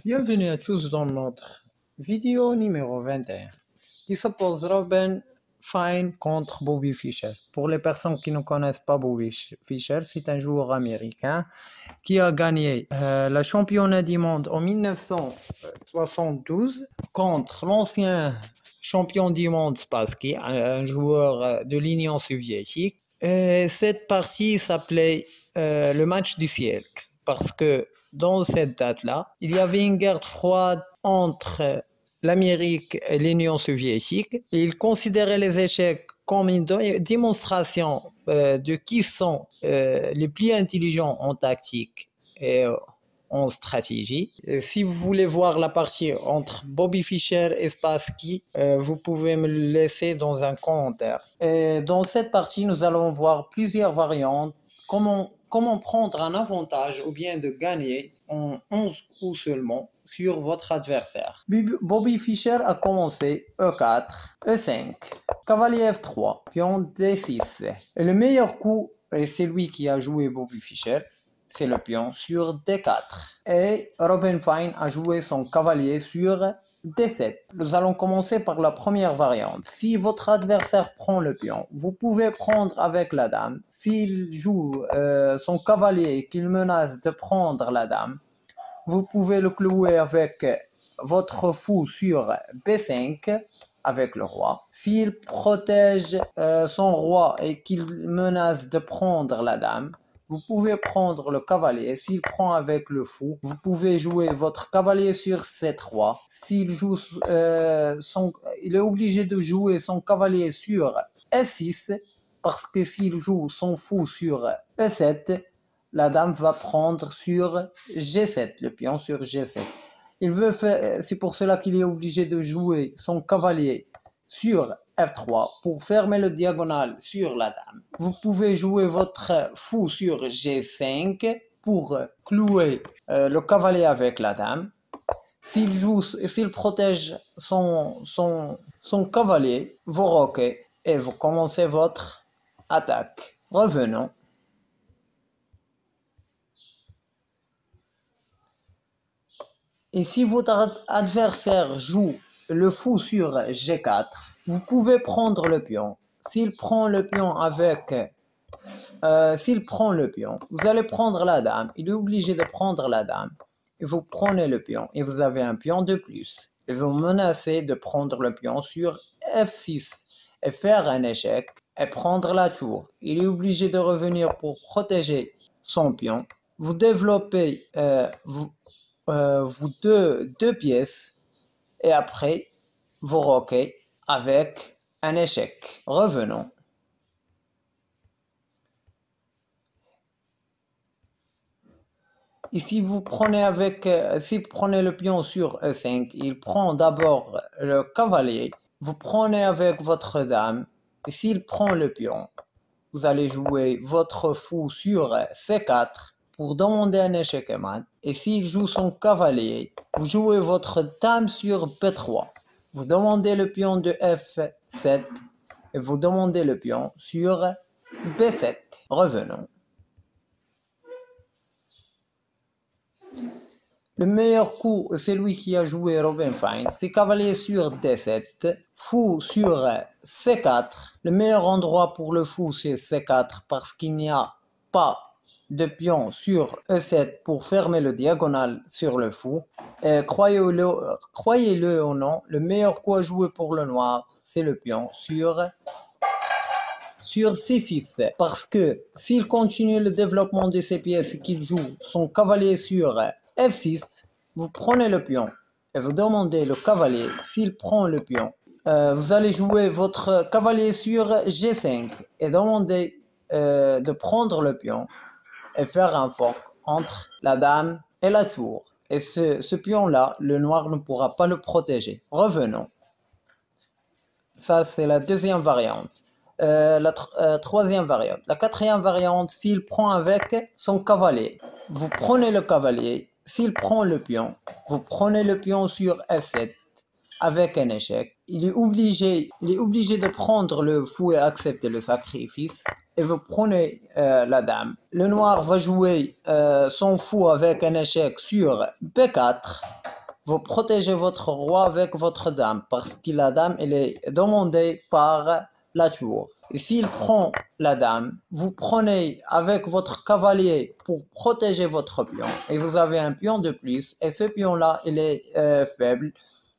Bienvenue à tous dans notre vidéo numéro 21 qui s'oppose Robin Fine contre Bobby Fischer. Pour les personnes qui ne connaissent pas Bobby Fischer, c'est un joueur américain qui a gagné le championnat du monde en 1972 contre l'ancien champion du monde Spassky, un joueur de l'Union soviétique. Et cette partie s'appelait le match du siècle. Parce que dans cette date-là, il y avait une guerre froide entre l'Amérique et l'Union soviétique. Et ils considéraient les échecs comme une démonstration de qui sont les plus intelligents en tactique et en stratégie. Et si vous voulez voir la partie entre Bobby Fischer et Spassky, vous pouvez me le laisser dans un commentaire. Et dans cette partie, nous allons voir plusieurs variantes. Comment prendre un avantage ou bien de gagner en 11 coups seulement sur votre adversaire. Bobby Fischer a commencé E4, E5, cavalier F3, pion D6. Et le meilleur coup, et c'est lui qui a joué Bobby Fischer, c'est le pion sur D4. Et Robin Fine a joué son cavalier sur D7. Nous allons commencer par la première variante. Si votre adversaire prend le pion, vous pouvez prendre avec la dame. S'il joue son cavalier et qu'il menace de prendre la dame, vous pouvez le clouer avec votre fou sur B5 avec le roi. S'il protège son roi et qu'il menace de prendre la dame, vous pouvez prendre le cavalier. S'il prend avec le fou, vous pouvez jouer votre cavalier sur C3. S'il joue, il est obligé de jouer son cavalier sur F6 parce que s'il joue son fou sur E7, la dame va prendre sur G7, le pion sur G7. C'est pour cela qu'il est obligé de jouer son cavalier sur F3 pour fermer le diagonale sur la dame. Vous pouvez jouer votre fou sur G5 pour clouer le cavalier avec la dame. S'il protège son cavalier, vous roquez et vous commencez votre attaque. Revenons. Et si votre adversaire joue le fou sur G4, vous pouvez prendre le pion. S'il prend le pion, vous allez prendre la dame. Il est obligé de prendre la dame. Et vous prenez le pion et vous avez un pion de plus. Et vous menacez de prendre le pion sur F6 et faire un échec et prendre la tour. Il est obligé de revenir pour protéger son pion. Vous développez deux pièces et après vous roquez avec un échec. Revenons. Et si vous prenez le pion sur E5, il prend d'abord le cavalier. Vous prenez avec votre dame. Et s'il prend le pion, vous allez jouer votre fou sur C4 pour demander un échec et mat. Et s'il joue son cavalier, vous jouez votre dame sur B3. Vous demandez le pion de F7 et vous demandez le pion sur B7. Revenons. Le meilleur coup, c'est lui qui a joué Robin Fine. C'est cavalier sur D7, fou sur C4. Le meilleur endroit pour le fou, c'est C4 parce qu'il n'y a pas de pion sur E7 pour fermer le diagonal sur le fou. Croyez-le ou non, le meilleur coup à jouer pour le noir, c'est le pion sur C6. Parce que s'il continue le développement de ses pièces et qu'il joue son cavalier sur F6, vous prenez le pion et vous demandez le cavalier. S'il prend le pion, vous allez jouer votre cavalier sur G5 et demander de prendre le pion et faire un fork entre la dame et la tour. Et ce pion-là, le noir ne pourra pas le protéger. Revenons. Ça, c'est la deuxième variante. La troisième variante. La quatrième variante, s'il prend avec son cavalier, vous prenez le cavalier. S'il prend le pion, vous prenez le pion sur F7 avec un échec. Il est obligé de prendre le fou et accepter le sacrifice. Et vous prenez la dame. Le noir va jouer son fou avec un échec sur B4. vous protégez votre roi avec votre dame parce que la dame elle est demandée par la tour. Et s'il prend la dame, vous prenez avec votre cavalier pour protéger votre pion et vous avez un pion de plus et ce pion-là il est faible.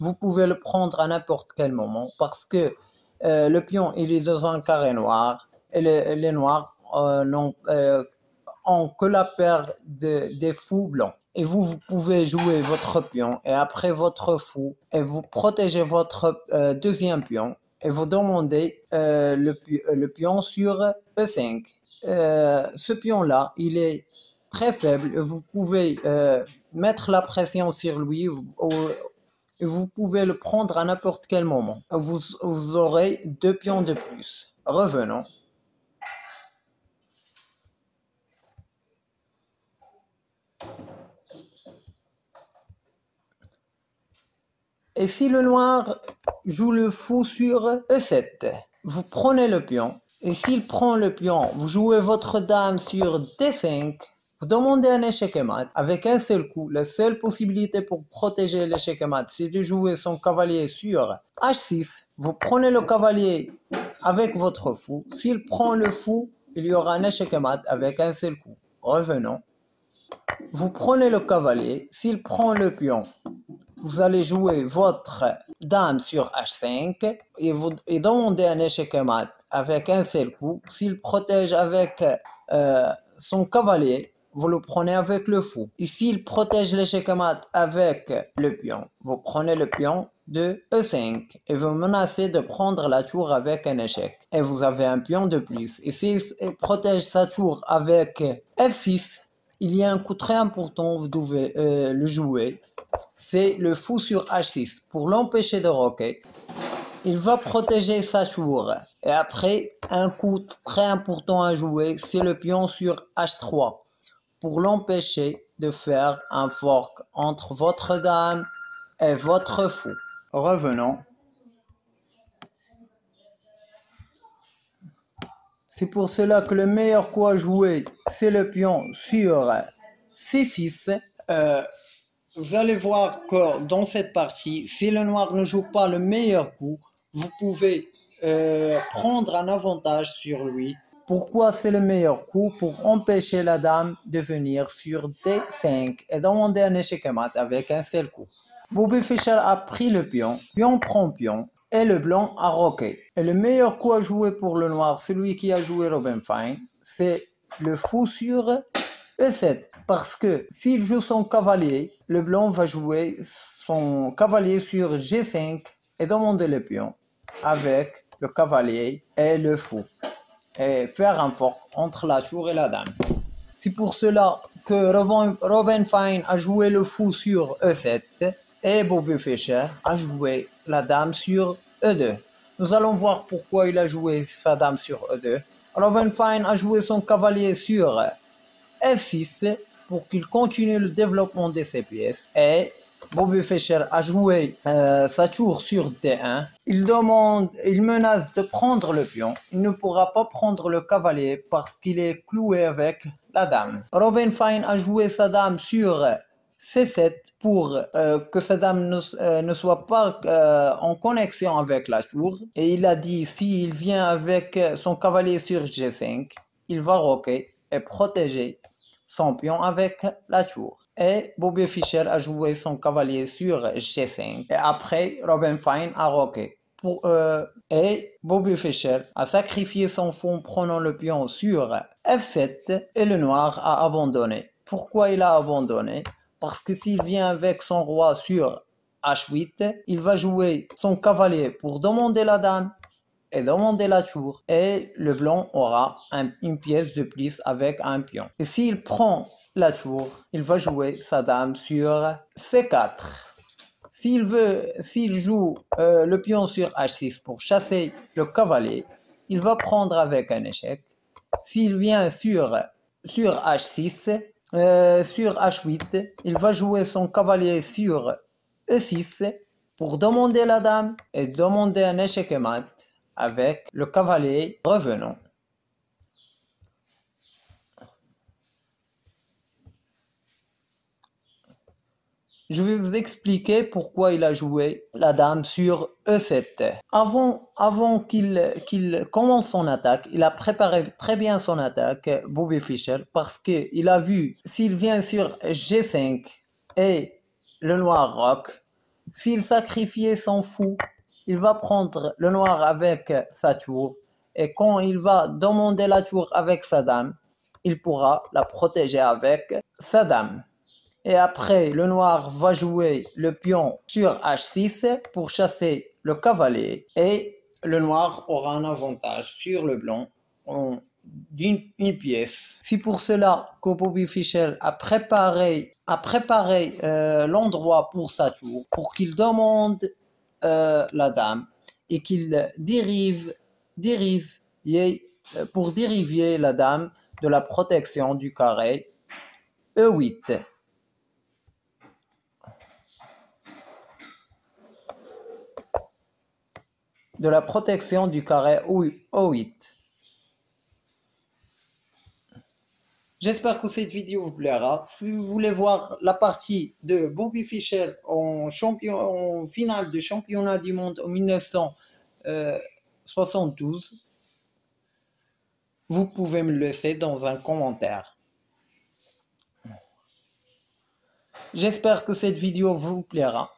Vous pouvez le prendre à n'importe quel moment parce que le pion il est dans un carré noir et les noirs ont que la paire des fous blancs. Et vous pouvez jouer votre pion et après votre fou et vous protégez votre deuxième pion et vous demandez le pion sur E5. Ce pion-là, il est très faible. Vous pouvez mettre la pression sur lui et vous pouvez le prendre à n'importe quel moment. Vous aurez deux pions de plus. Revenons. Et si le noir joue le fou sur E7, vous prenez le pion. Et s'il prend le pion, vous jouez votre dame sur D5. Vous demandez un échec et mat avec un seul coup. La seule possibilité pour protéger l'échec et mat, c'est de jouer son cavalier sur H6. Vous prenez le cavalier avec votre fou. S'il prend le fou, il y aura un échec et mat avec un seul coup. Revenons. Vous prenez le cavalier. S'il prend le pion, vous allez jouer votre dame sur H5 et demander un échec et mat avec un seul coup. S'il protège avec son cavalier, vous le prenez avec le fou. Et s'il protège l'échec et mat avec le pion, vous prenez le pion de E5 et vous menacez de prendre la tour avec un échec. Et vous avez un pion de plus. Et s'il protège sa tour avec F6, il y a un coup très important, vous devez le jouer. C'est le fou sur H6. Pour l'empêcher de roquer, il va protéger sa tour. Et après, un coup très important à jouer, c'est le pion sur H3. Pour l'empêcher de faire un fork entre votre dame et votre fou. Revenons. C'est pour cela que le meilleur coup à jouer, c'est le pion sur C6. Vous allez voir que dans cette partie, si le noir ne joue pas le meilleur coup, vous pouvez prendre un avantage sur lui. Pourquoi c'est le meilleur coup? Pour empêcher la dame de venir sur D5 et demander un échec et mat avec un seul coup. Bobby Fischer a pris le pion, pion prend pion, et le blanc a roqué. Et le meilleur coup à jouer pour le noir, celui qui a joué Robin Fine, c'est le fou sur E7. Parce que s'il joue son cavalier, le blanc va jouer son cavalier sur G5 et demander le pion avec le cavalier et le fou. Et faire un fork entre la tour et la dame. C'est pour cela que Robin Fine a joué le fou sur E7 et Bobby Fischer a joué la dame sur E2. Nous allons voir pourquoi il a joué sa dame sur E2. Robin Fine a joué son cavalier sur F6 pour qu'il continue le développement de ses pièces. Et Bobby Fischer a joué sa tour sur D1. Il menace de prendre le pion. Il ne pourra pas prendre le cavalier parce qu'il est cloué avec la dame. Robin Fine a joué sa dame sur C7 pour que sa dame ne soit pas en connexion avec la tour. Et il a dit s'il vient avec son cavalier sur G5, il va roquer et protéger son pion avec la tour. Et Bobby Fischer a joué son cavalier sur G5. Et après, Robin Fine a roqué. Et Bobby Fischer a sacrifié son fou en prenant le pion sur F7 et le noir a abandonné. Pourquoi il a abandonné? Parce que s'il vient avec son roi sur H8, il va jouer son cavalier pour demander la dame et demander la tour. Et le blanc aura une pièce de plus avec un pion. Et s'il prend la tour, il va jouer sa dame sur C4. S'il joue le pion sur H6 pour chasser le cavalier, il va prendre avec un échec. S'il vient sur H6, sur H8, il va jouer son cavalier sur E6 pour demander la dame et demander un échec et mat avec le cavalier. Revenons. Je vais vous expliquer pourquoi il a joué la dame sur E7. Avant qu'il commence son attaque, il a préparé très bien son attaque, Bobby Fischer, parce qu'il a vu s'il vient sur G5 et le noir rock, s'il sacrifiait son fou, il va prendre le noir avec sa tour, et quand il va demander la tour avec sa dame, il pourra la protéger avec sa dame. Et après, le noir va jouer le pion sur H6 pour chasser le cavalier. Et le noir aura un avantage sur le blanc d'une pièce. C'est pour cela que Bobby Fischer a préparé l'endroit pour sa tour, pour qu'il demande la dame et qu'il pour dériver la dame de la protection du carré E8. De la protection du carré O8. J'espère que cette vidéo vous plaira. Si vous voulez voir la partie de Bobby Fischer en finale de championnat du monde en 1972, vous pouvez me le laisser dans un commentaire. J'espère que cette vidéo vous plaira.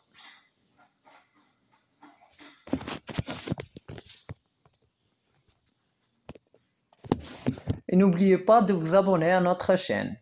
Et n'oubliez pas de vous abonner à notre chaîne.